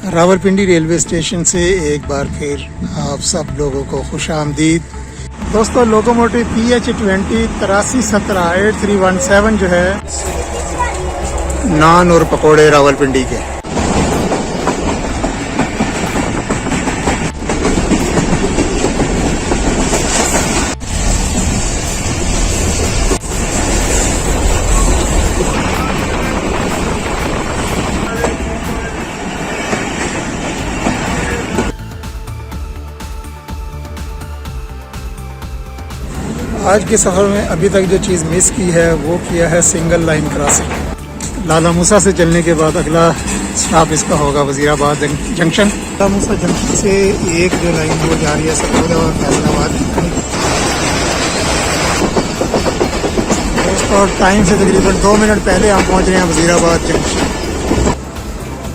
Rawalpindi railway station से एक बार फिर आप सब लोगों को खुश आमदीद। दोस्तों, लोकोमोटिव PH20 8317 जो है नान और पकोड़े रावलपिंडी के। आज के सफ़र में अभी तक जो चीज़ मिस की है वो किया है सिंगल लाइन क्रॉसिंग। लाला मूसा से चलने के बाद अगला स्टॉप इसका होगा वज़ीराबाद जंक्शन। लाला मूसा जंक्शन से एक जो लाइन वो जा रही है सरगोदा और फैसलाबाद। और टाइम से तकरीबन 2 मिनट पहले हम पहुंच रहे हैं वज़ीराबाद जंक्शन।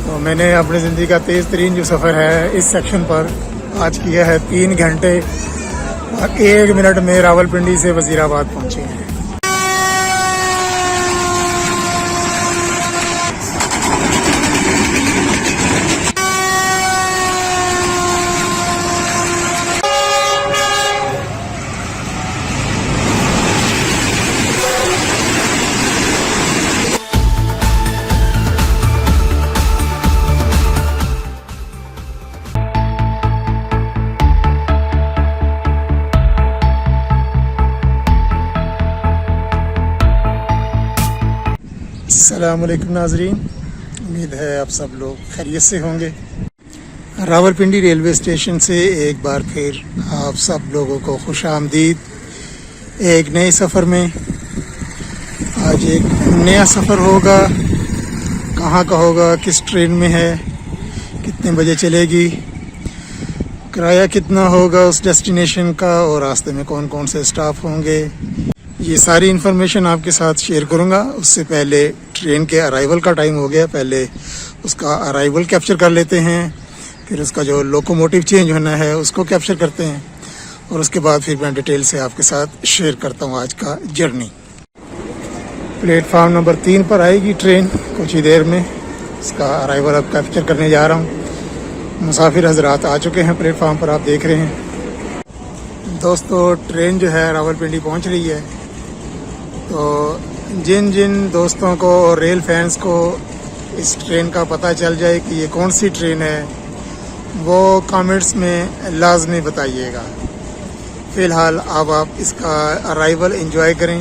तो मैंने अपनी ज़िंदगी का तेज़ तरीन जो सफ़र है इस सेक्शन पर आज किया है 3 घंटे और 1 मिनट में रावलपिंडी से वज़ीराबाद पहुंचे हैं। अस्सलामुअलैकुम नाज़रीन, उम्मीद है आप सब लोग खैरियत से होंगे। रावलपिंडी रेलवे स्टेशन से एक बार फिर आप सब लोगों को खुश आमदीद एक नए सफ़र में। आज एक नया सफ़र होगा, कहाँ का होगा, किस ट्रेन में है, कितने बजे चलेगी, किराया कितना होगा उस डेस्टिनेशन का और रास्ते में कौन कौन से स्टॉप होंगे, ये सारी इन्फॉर्मेशन आपके साथ शेयर करूंगा। उससे पहले ट्रेन के अराइवल का टाइम हो गया, पहले उसका अराइवल कैप्चर कर लेते हैं, फिर उसका जो लोकोमोटिव चेंज होना है उसको कैप्चर करते हैं और उसके बाद फिर मैं डिटेल से आपके साथ शेयर करता हूँ आज का जर्नी। प्लेटफार्म नंबर 3 पर आएगी ट्रेन कुछ ही देर में। इसका अराइवल अब कैप्चर करने जा रहा हूँ। मुसाफिर हजरात आ चुके हैं प्लेटफार्म पर, आप देख रहे हैं। दोस्तों, ट्रेन जो है रावलपिंडी पहुँच रही है। तो जिन जिन दोस्तों को और रेल फैंस को इस ट्रेन का पता चल जाए कि ये कौन सी ट्रेन है वो कमेंट्स में लाजमी बताइएगा। फ़िलहाल अब आप इसका अराइवल एंजॉय करें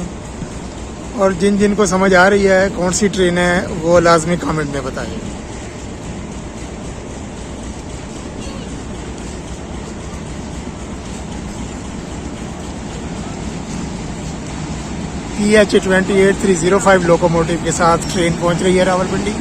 और जिन जिन को समझ आ रही है कौन सी ट्रेन है वो लाजमी कमेंट में बताइए। PH20 8305 लोकोमोटिव के साथ ट्रेन पहुंच रही है रावलपिंडी।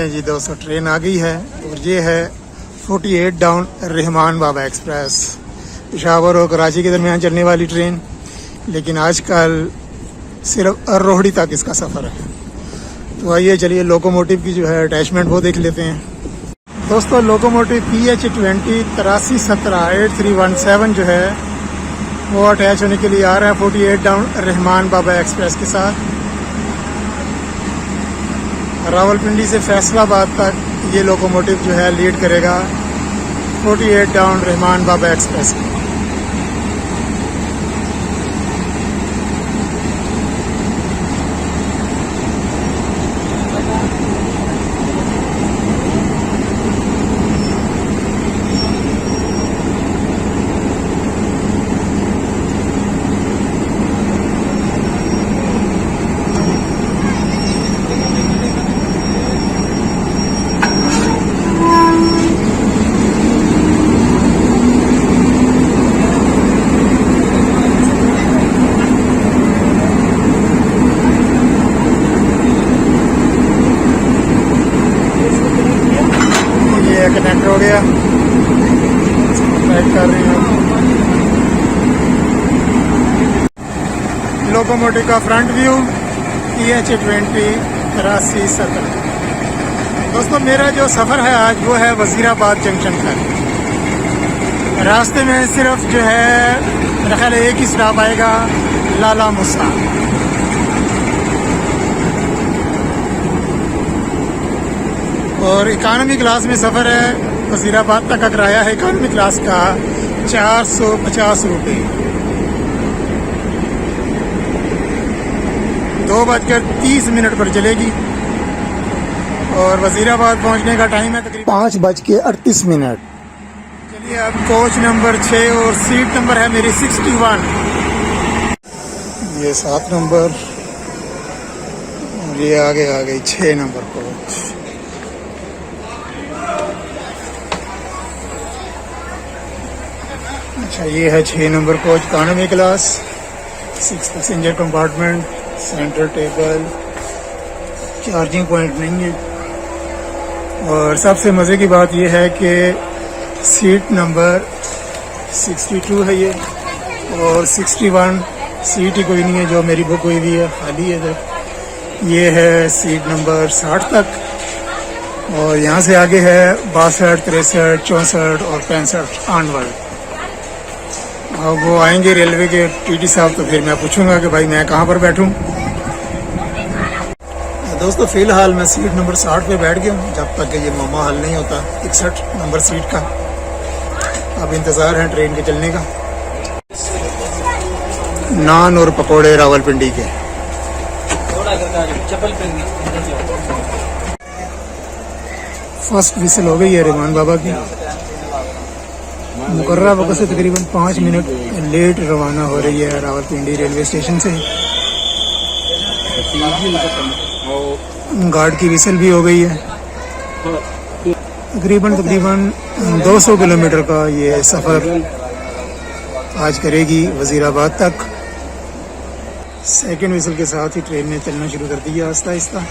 जी दोस्तों, ट्रेन आ गई है और ये है 48 डाउन रहमान बाबा एक्सप्रेस, पेशावर और कराची के दरमियान चलने वाली ट्रेन। लेकिन आजकल सिर्फ रोहड़ी तक इसका सफ़र है। तो आइए चलिए लोकोमोटिव की जो है अटैचमेंट वो देख लेते हैं। दोस्तों, लोकोमोटिव PH20 8317 जो है वो अटैच होने के लिए आ रहा है 48 डाउन रहमान बाबा एक्सप्रेस के साथ। रावलपिंडी से फैसलाबाद तक ये लोकोमोटिव जो है लीड करेगा 48 डाउन रहमान बाबा एक्सप्रेस। कनेक्ट हो गया, टाइप कर रहे हैं। लोकोमोटिव का फ्रंट व्यू PH20 8370। दोस्तों मेरा जो सफ़र है आज वो है वज़ीराबाद जंक्शन का। रास्ते में सिर्फ जो है मेरा ख्याल एक ही स्टॉप आएगा, लाला मुसा। और इकानमी क्लास में सफ़र है। वज़ीराबाद तक का किराया है इकानमी क्लास का 450 रुपये। 2:30 पर चलेगी और वज़ीराबाद पहुंचने का टाइम है तकरीबन 5:38। चलिए अब कोच नंबर 6 और सीट नंबर है मेरी 61। ये 7 नंबर और ये आगे आ गई 6 नंबर कोच। अच्छा ये है 6 number coach economy class, 6 passenger compartment, centre table, charging point नहीं है। और सबसे मज़े की बात यह है कि सीट नंबर 62 है ये, और 61 सीट ही कोई नहीं है जो मेरी बुक हुई हुई है, खाली है इधर। ये है सीट नंबर 60 तक, और यहाँ से आगे है 62, 63, 64 और 65 ऑनवर्ड। अब वो आएंगे रेलवे के TT साहब, तो फिर मैं पूछूंगा कि भाई मैं कहाँ पर बैठूं। दोस्तों फ़िलहाल मैं सीट नंबर 60 पे बैठ गया हूँ, जब तक कि ये मामा हल नहीं होता 61 नंबर सीट का। अब इंतज़ार है ट्रेन के चलने का। नान और पकोड़े रावलपिंडी के। फर्स्ट विसल हो गई है रहमान बाबा की। मुकर्रर वक्त से तकरीबन 5 मिनट लेट रवाना हो रही है रावलपिंडी रेलवे स्टेशन से। गार्ड की विसल भी हो गई है। तकरीबन 200 किलोमीटर का ये सफ़र आज करेगी वज़ीराबाद तक। सेकेंड विसल के साथ ही ट्रेन ने चलना शुरू कर दिया आहिस्ता आहिस्ता।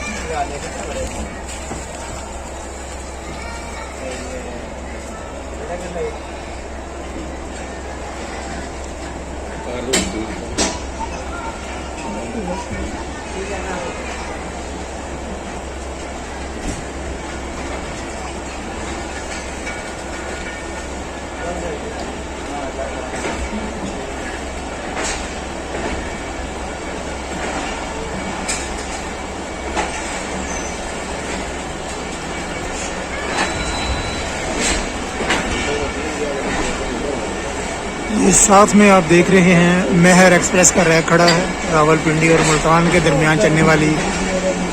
इस साथ में आप देख रहे हैं मेहर एक्सप्रेस का रैक खड़ा है, रावलपिंडी और मुल्तान के दरमियान चलने वाली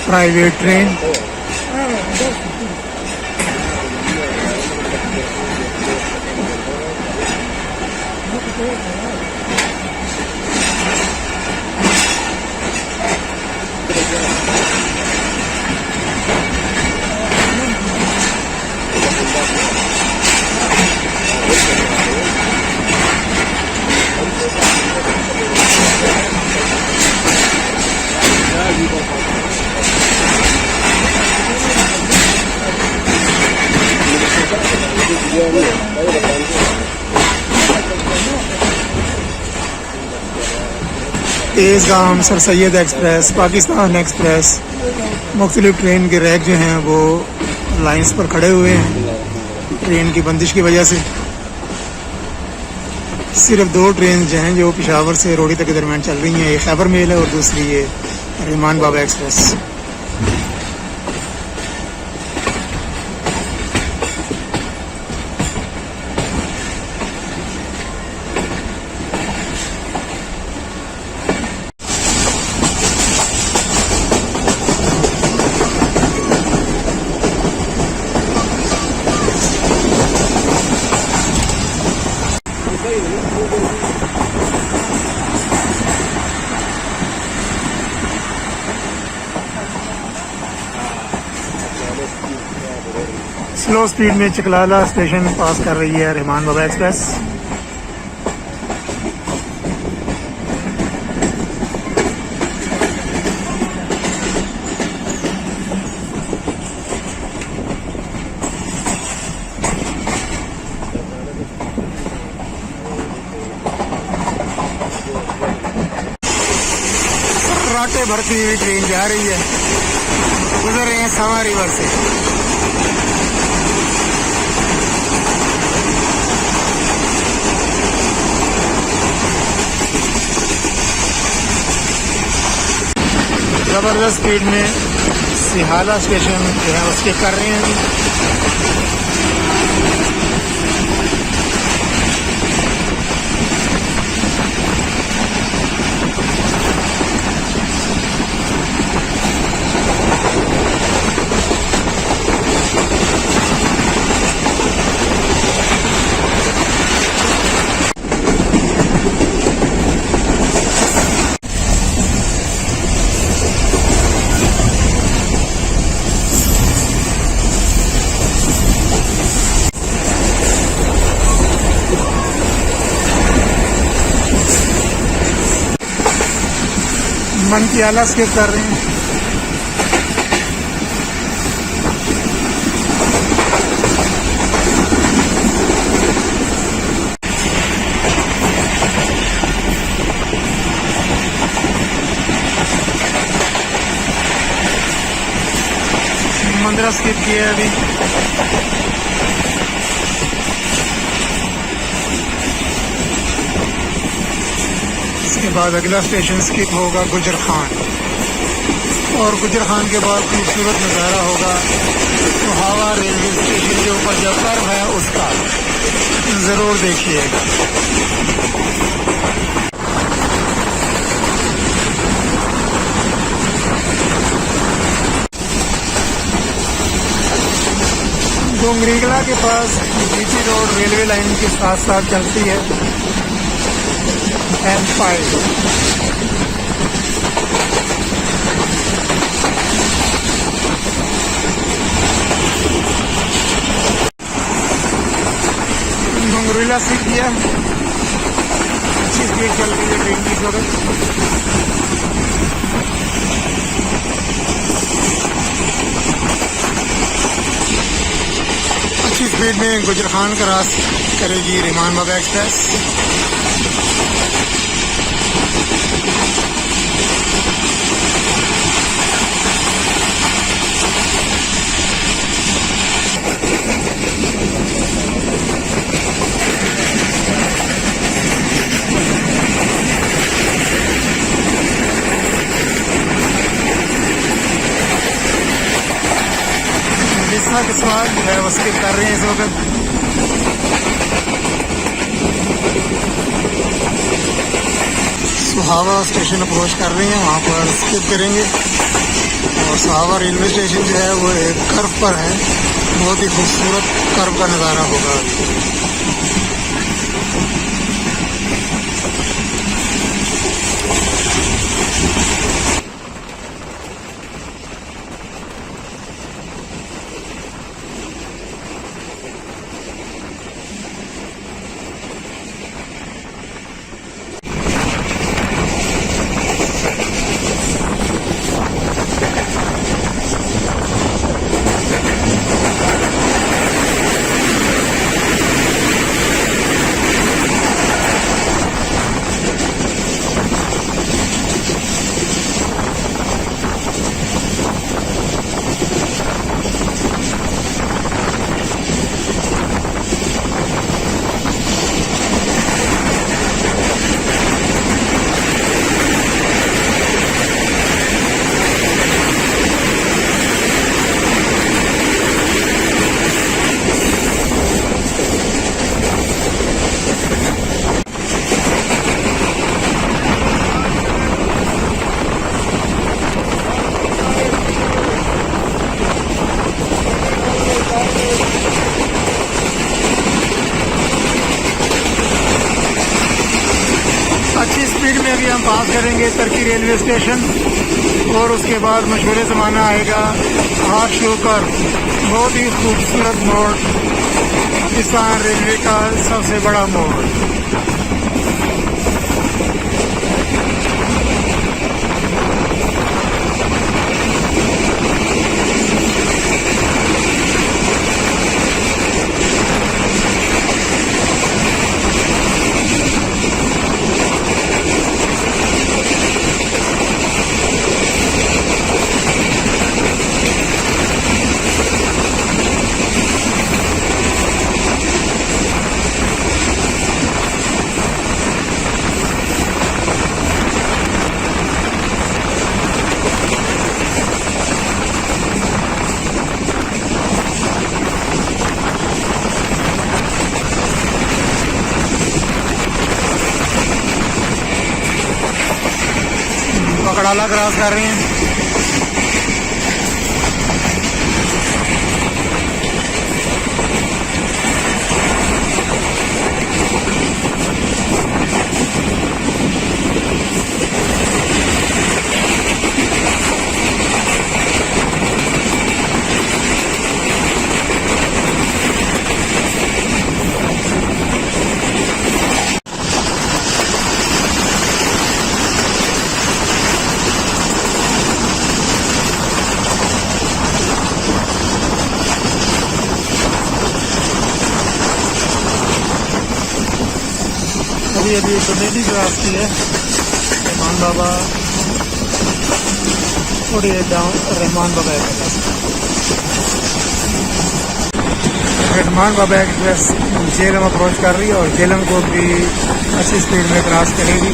private train. Tezgam, sir Syed express, Pakistan express, मुख्तलिफ ट्रेन के रैक जो हैं वो लाइंस पर खड़े हुए हैं ट्रेन की बंदिश की वजह से। सिर्फ 2 ट्रेन जो हैं जो पेशावर से रोड़ी तक के दरमियान चल रही हैं, एक खैबर मेल है और दूसरी ये रहमान बाबा एक्सप्रेस। स्लो स्पीड में चिकलाला स्टेशन पास कर रही है रहमान बाबा एक्सप्रेस। रास्ते भरती हुई ट्रेन जा रही है, गुजर रहे हैं सामा रिवर से। ज़बरदस्त स्पीड में सिहाला स्टेशन जो है उसके कर रहे हैं अभी। मन की आला स्किप कर रहे हैं। मंदिरा स्किप किया है अभी। इसके बाद अगला स्टेशन स्किप होगा गुजर खान, और गुजर खान के बाद खूबसूरत नज़ारा होगा सुहावा रेलवे स्टेशन के ऊपर जो कर्व है उसका, ज़रूर देखिएगा। डोंगरीगला के पास जीटी रोड रेलवे लाइन के साथ साथ चलती है M5। डोंगरीला सीख गया, अच्छी स्पीड चल रही है ट्रेन की इस वक्त। अच्छी स्पीड में गुजर खान क्रॉस करेगी रिमान बाबा एक्सप्रेस। के स्वाद जो है वो स्किप कर रहे हैं इस वक्त। सुहावा स्टेशन अप्रोच कर रहे हैं, वहाँ पर स्किप करेंगे। और सुहावा रेलवे स्टेशन जो है वो एक कर्व पर है, बहुत ही खूबसूरत कर्व का नज़ारा होगा। में अभी हम पास करेंगे तरकी रेलवे स्टेशन, और उसके बाद मशहूर ज़माना आएगा हाथ शोकर, बहुत ही खूबसूरत मोड़, पाकिस्तान रेलवे का सबसे बड़ा मोड़। नाला क्रॉस कर रहे हैं। अभी बमेली क्रॉस की है रहमान बाबा, थोड़ी डाउन रहमान बाबा एक्सप्रेस। रहमान बाबा एक्सप्रेस झेलम अप्रोच कर रही है और झेलम को भी अच्छी स्पीड में क्रॉस करेगी।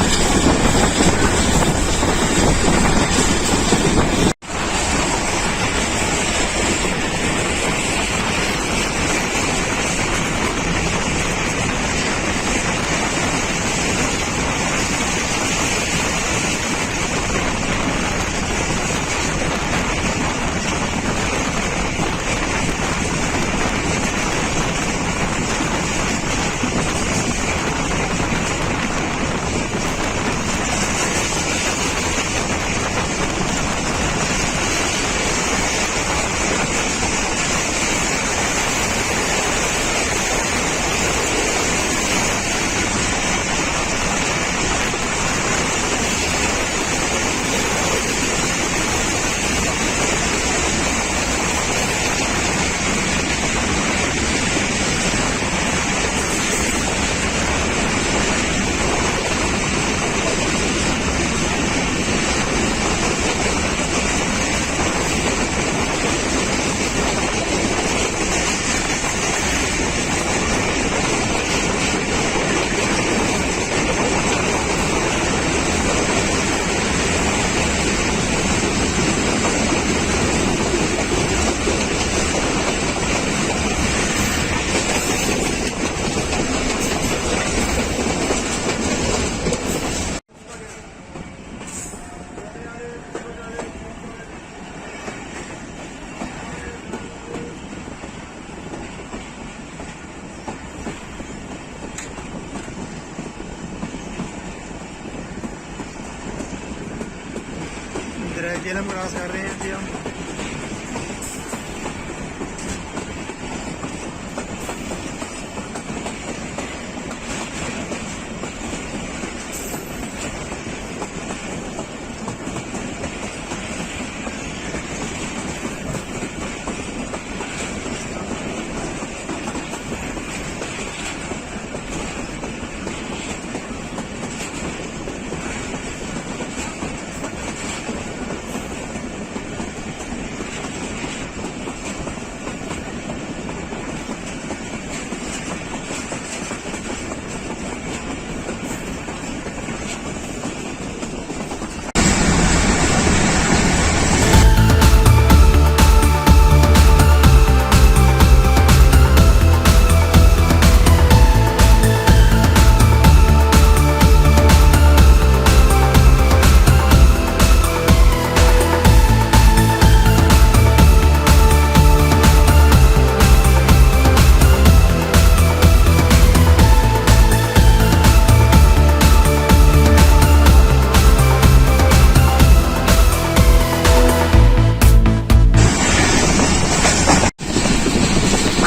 झेलम क्रॉस कर रहे हैं अभी हम।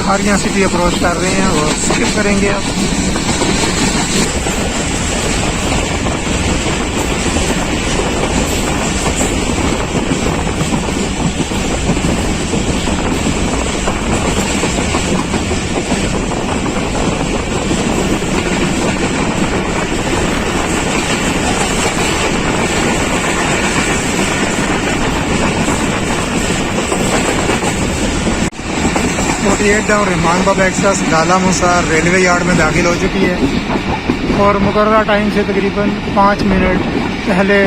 खारियां सिटी अप्रोच कर रहे हैं और स्किप करेंगे अब। डाउन रहमान बाबा एक्सप्रेस लाला मूसा रेलवे यार्ड में दाखिल हो चुकी है और मुकर्रर टाइम से तकरीबन 5 मिनट पहले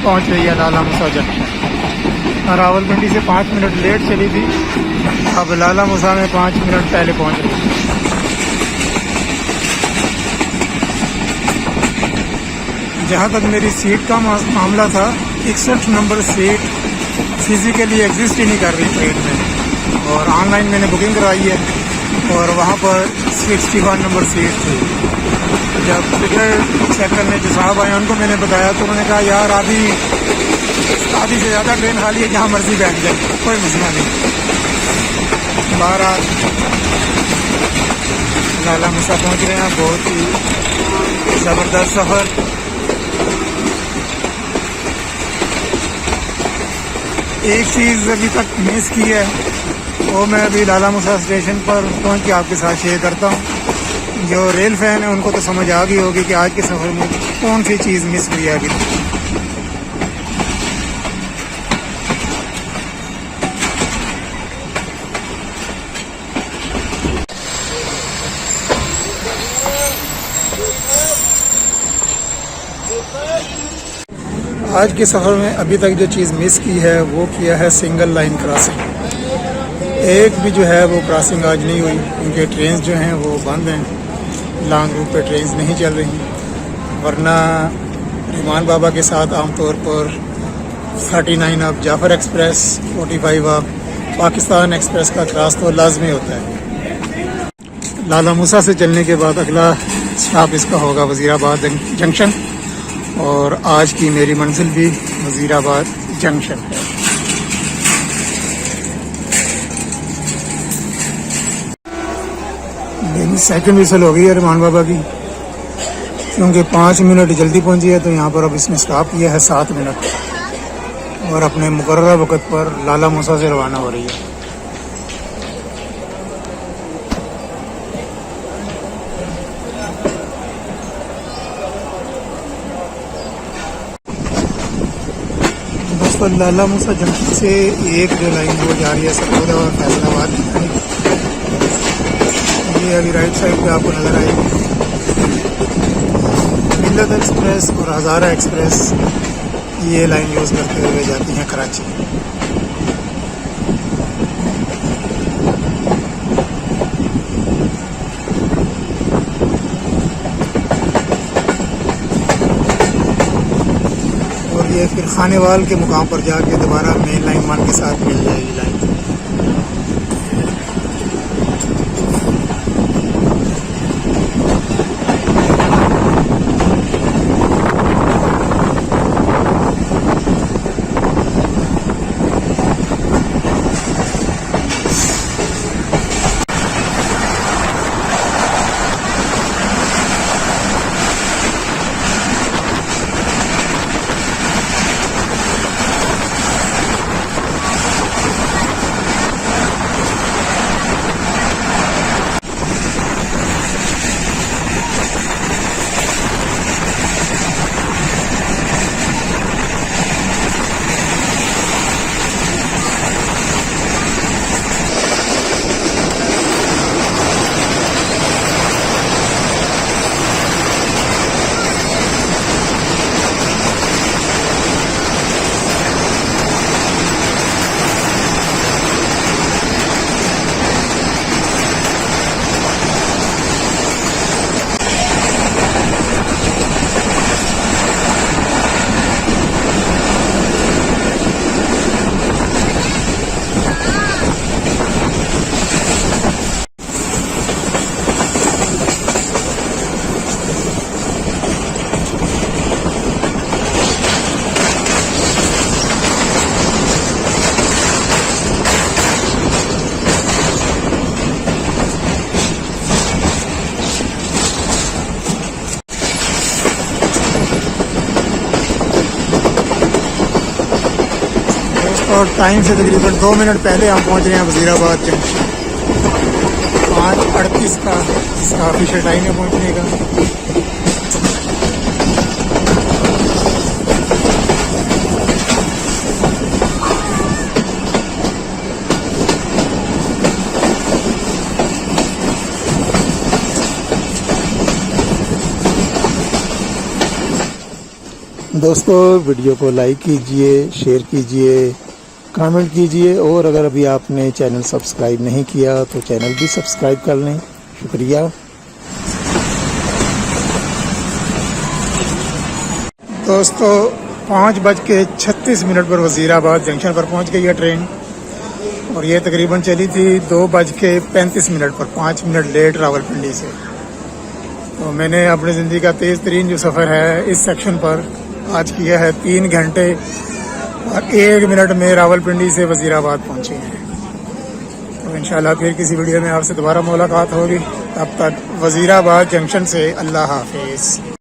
पहुंच रही है लाला मूसा जंक्शन। रावलपिंडी से 5 मिनट लेट चली थी, अब लाला मूसा में 5 मिनट पहले पहुंच रही है। जहाँ तक मेरी सीट का मामला था 61 नंबर सीट फिजिकली एग्जिस्ट ही नहीं कर रही ट्रेन में, और ऑनलाइन मैंने बुकिंग करवाई है और वहाँ पर 61 नंबर सीट थी। जब टिकट चेक करने जो साहब आए उनको मैंने बताया तो उन्होंने कहा यार आधी से ज़्यादा ट्रेन खाली है, जहाँ मर्जी बैठ जाए, कोई मसला नहीं। बहरहाल लाला मूसा पहुँच रहे हैं। बहुत ही ज़बरदस्त सफ़र। एक चीज़ अभी तक मिस की है, वो मैं अभी लाला मूसा स्टेशन पर पहुँच के आपके साथ शेयर करता हूँ। जो रेल फैन है उनको तो समझ आ गई होगी कि आज के सफ़र में कौन सी चीज़ मिस हुई है अभी तक। आज के सफ़र में अभी तक जो चीज़ मिस की है वो किया है सिंगल लाइन क्रॉसिंग। एक भी जो है वो क्रॉसिंग आज नहीं हुई, क्योंकि ट्रेन जो हैं वो बंद हैं, लॉन्ग रूट पे ट्रेन नहीं चल रही। वरना रहमान बाबा के साथ आमतौर पर 39 up Jafar express, 45 up Pakistan express का क्रॉस तो लाजमी होता है। लाला मूसा से चलने के बाद अगला स्टॉप इसका होगा वज़ीराबाद जंक्शन, और आज की मेरी मंजिल भी वज़ीराबाद जंक्शन है। मेरी सेकंड विसल हो गई है रहमान बाबा की, क्योंकि 5 मिनट जल्दी पहुंची है, तो यहाँ पर अब इसने स्टॉप किया है 7 मिनट, और अपने मुकर्रर वक़्त पर लाला मूसा से रवाना हो रही है। दोस्तों लाला मूसा जंक्शन से एक जो लाइन वो जा रही है सरगोदा और फैसलाबाद, ये अभी राइट साइड पे आपको नज़र आएगी। मिल्लत एक्सप्रेस और हज़ारा एक्सप्रेस ये लाइन यूज़ करते हुए जाती हैं कराची। और ये फिर खानेवाल के मुकाम पर जाके दोबारा मेन लाइन 1 के साथ मिल जाएगी लाइन। और टाइम से तकरीबन 2 मिनट पहले हम पहुंच रहे हैं वज़ीराबाद जंक्शन। 5:38 का इसका ऑफिशियल टाइम है पहुंचने का। दोस्तों वीडियो को लाइक कीजिए, शेयर कीजिए, कमेंट कीजिए, और अगर अभी आपने चैनल सब्सक्राइब नहीं किया तो चैनल भी सब्सक्राइब कर लें। शुक्रिया। दोस्तों 5:36 पर वज़ीराबाद जंक्शन पर पहुंच गई है ट्रेन। और ये तकरीबन चली थी 2:35 पर, 5 मिनट लेट रावलपिंडी से। तो मैंने अपनी ज़िंदगी का तेज़ तरीन जो सफ़र है इस सेक्शन पर आज किया है 3 घंटे और 1 मिनट में रावलपिंडी से वज़ीराबाद पहुंचे हैं। तो इंशाल्लाह फिर किसी वीडियो में आपसे दोबारा मुलाकात होगी। तब तक वज़ीराबाद जंक्शन से अल्लाह हाफिज़।